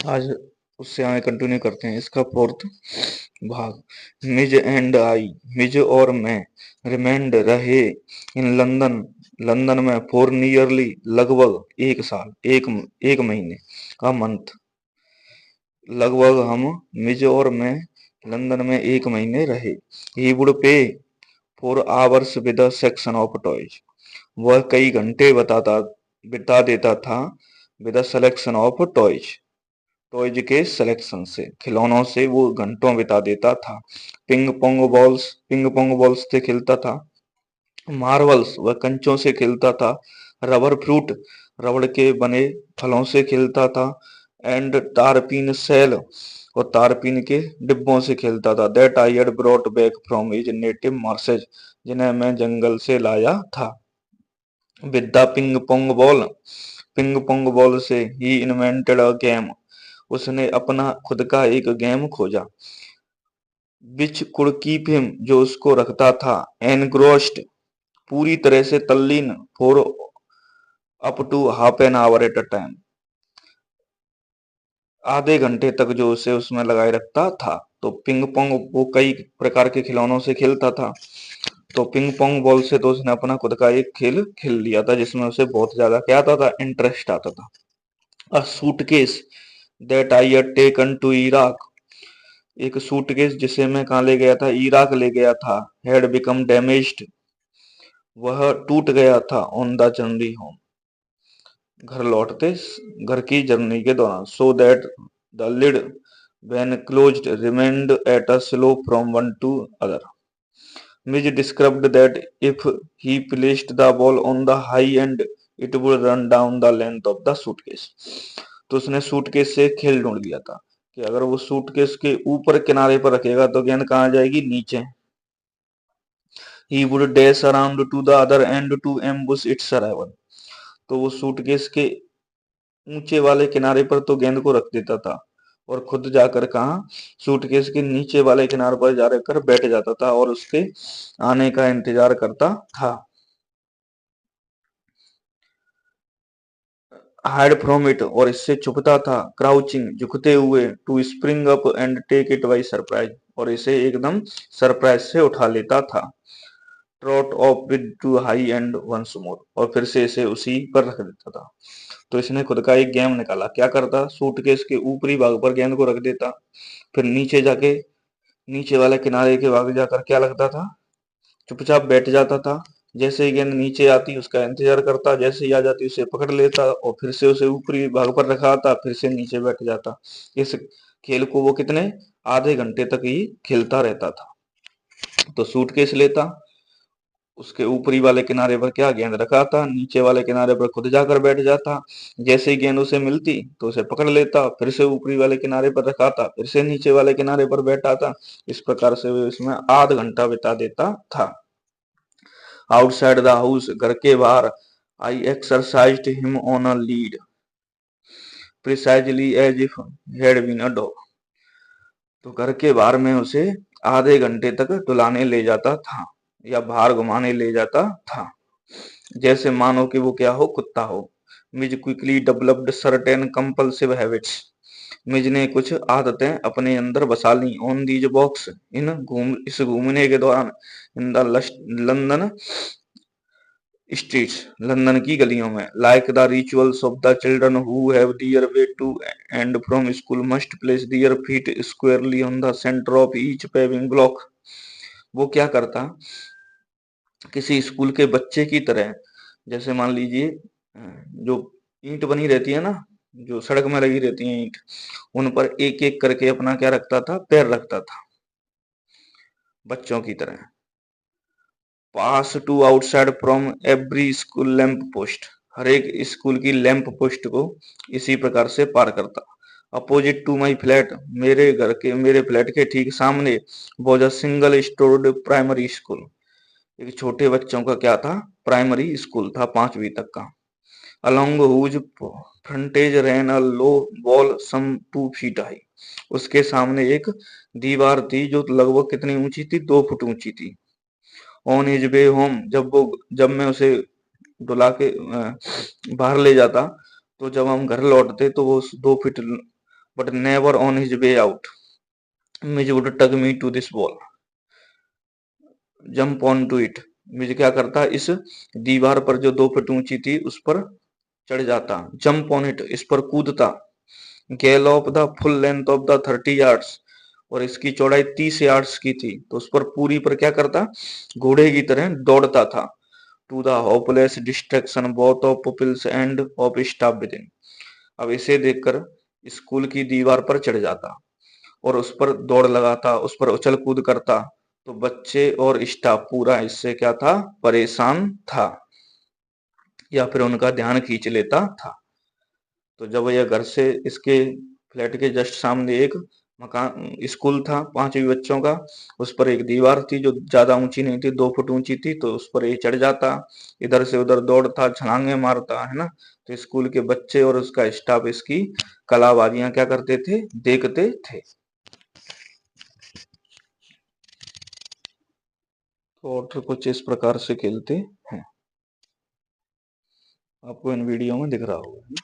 आज उससे आगे कंटिन्यू करते हैं इसका फोर्थ भाग। मिज एंड आई, मिज और मैं, रिमेंड रहे इन लंदन, लंदन में फॉर नियरली लगभग एक साल, एक महीने, अ मंथ, लगभग हम, मिज और मैं लंदन में एक महीने रहे। ही वुड पे for hours with a section of toys, वह कई घंटे बिता देता था with a selection of toys, toys के सिलेक्शन से, खिलौनों से वो घंटों बिता देता था। पिंग पोंग बॉल्स से खेलता था। मार्वल्स, वह कंचों से खेलता था। रबर फ्रूट, रबड़ के बने फलों से खेलता था। एंड तारपीन सेल, और तारपीन के डिब्बों से खेलता था। That I had brought back from his native marshes, जिन्हें मैं जंगल से लाया था। With the ping pong ball, ping pong ball से ही इन्वेंटेड अ गेम, उसने अपना खुद का एक गेम खोजा। विच कुड कीप हिम, जो उसको रखता था। एनग्रोस्ड, पूरी तरह से तल्लीन। For up to half an hour at a time, आधे घंटे तक जो उसे उसमें लगाए रखता था। तो पिंग पोंग वो कई प्रकार के खिलौनों से खेलता था। तो पिंग पोंग बॉल से तो उसने अपना खुद का एक खेल खेल लिया था, जिसमें उसे बहुत ज्यादा क्या आता था, इंटरेस्ट आता था। A suitcase that I had taken to Iraq, एक सूटकेस जिसे मैं कहाँ ले गया था, इराक ले गया था। हैड बिकम डैमेज्ड, वह टूट गया था। ऑन द जर्नी होम, घर लौटते, घर की जर्नी के दौरान। So that the lid when closed remained at a slope from one to other. Midge described that if he placed the ball on the high end, it would run down the length of the suitcase. तो उसने suitcase से खेल ढूंढ लिया था कि अगर वो सूटकेस के ऊपर किनारे पर रखेगा तो गेंद कहाँ जाएगी, नीचे। He would dash around to the other end to ambush its arrival. तो वो सूटकेस के ऊंचे वाले किनारे पर तो गेंद को रख देता था, और खुद जाकर कहा, सूटकेस के नीचे वाले किनारे पर जाकर बैठ जाता था और उसके आने का इंतजार करता था। हाइड फ्रॉम इट, और इससे छुपता था। क्राउचिंग, झुकते हुए। To spring up and take it by surprise, और इसे एकदम सरप्राइज से उठा लेता था। Trot off with to high and once more, और फिर से इसे उसी पर रख देता था। तो इसने खुद का एक गेम निकाला। क्या करता, सूटकेस के ऊपरी भाग पर गेंद को रख देता, फिर नीचे जाके, नीचे वाले किनारे के भाग जाकर क्या लगता था, चुपचाप बैठ जाता था। जैसे ही गेंद नीचे आती उसका इंतजार करता, जैसे ही आ जाती उसे पकड़ लेता और फिर से उसे ऊपरी भाग पर रखा आता, फिर से नीचे बैठ जाता। इस खेल को वो कितने, आधे घंटे तक ही खेलता रहता था। तो सूटकेस लेता, उसके ऊपरी वाले किनारे पर क्या, गेंद रखा था, नीचे वाले किनारे पर खुद जाकर बैठ जाता। जैसे ही गेंद उसे मिलती तो उसे पकड़ लेता, फिर से ऊपरी वाले किनारे पर रखा था, फिर से नीचे वाले किनारे पर बैठा था। इस प्रकार से वो इसमें आध घंटा बिता देता था। आउटसाइड द हाउस, घर के बाहर। I exercised him on a lead precisely as if had been a dog, तो घर के बाहर में उसे आधे घंटे तक डुलाने ले जाता था, या बाहर घुमाने ले जाता था, जैसे मानो कि वो क्या हो, कुत्ता हो। Mij quickly developed certain compulsive habits, Mij ने कुछ आदतें अपने अंदर बसा ली। ऑन दीज बॉक्स, इस घूमने के दौरान। In the London streets, London की गलियों में। Like the rituals of the children who have their way to and from school must place their feet squarely on the centre of each paving block, वो क्या करता, किसी school के बच्चे की तरह, जैसे मान लीजिए जो ईंट बनी रहती है ना, जो सड़क में लगी रहती है ईंट, उन पर एक एक करके अपना क्या रखता था, पैर रखता था, बच्चों की तरह। Pass to outside from every school lamp post, हर एक स्कूल की लैंप पोस्ट को इसी प्रकार से पार करता। अपोजिट टू माई फ्लैट, मेरे फ्लैट के ठीक सामने। Was a single stored primary school, एक छोटे बच्चों का क्या था, प्राइमरी स्कूल था, 5वीं तक का। अलोंग हुज फ्रंटेज रैन अ लो वॉल सम 2 फीट हाई, उसके सामने एक दीवार थी जो लगभग कितनी ऊंची थी, 2 फुट ऊंची थी। ऑन हिज वे होम, जब मैं उसे डुला के बाहर ले जाता, तो जब हम घर लौटते तो वो 2 feet but never on his way out. Midge would tug me to this wall, jump on to it. मिज क्या करता, इस दीवार पर जो 2 फुट ऊंची थी उस पर चढ़ जाता, जंप ऑन इट, इस पर कूदता, gallop the full length of the 30 yards, और इसकी चौड़ाई 30 यार्ड्स की थी तो उस पर पूरी पर क्या करता, घोड़े की तरह दौड़ता था, to the hopeless distraction both of pupils and of staff within. अब इसे देखकर स्कूल की दीवार पर चढ़ जाता और उस पर दौड़ लगाता, उस पर उछल कूद करता, तो बच्चे और स्टाफ पूरा इससे क्या था, परेशान था या फिर उनका ध्यान खींच लेता था। तो जब यह घर से, इसके फ्लैट के जस्ट सामने एक मकान स्कूल था 5वीं बच्चों का, उस पर एक दीवार थी जो ज्यादा ऊंची नहीं थी, 2 फुट ऊंची थी, तो उस पर ये चढ़ जाता, इधर से उधर दौड़ता, छलांगे मारता, है ना। तो स्कूल के बच्चे और उसका स्टाफ इसकी कलाबाजियां क्या करते थे, देखते थे। तो और कुछ इस प्रकार से खेलते हैं, आपको इन वीडियो में दिख रहा होगा।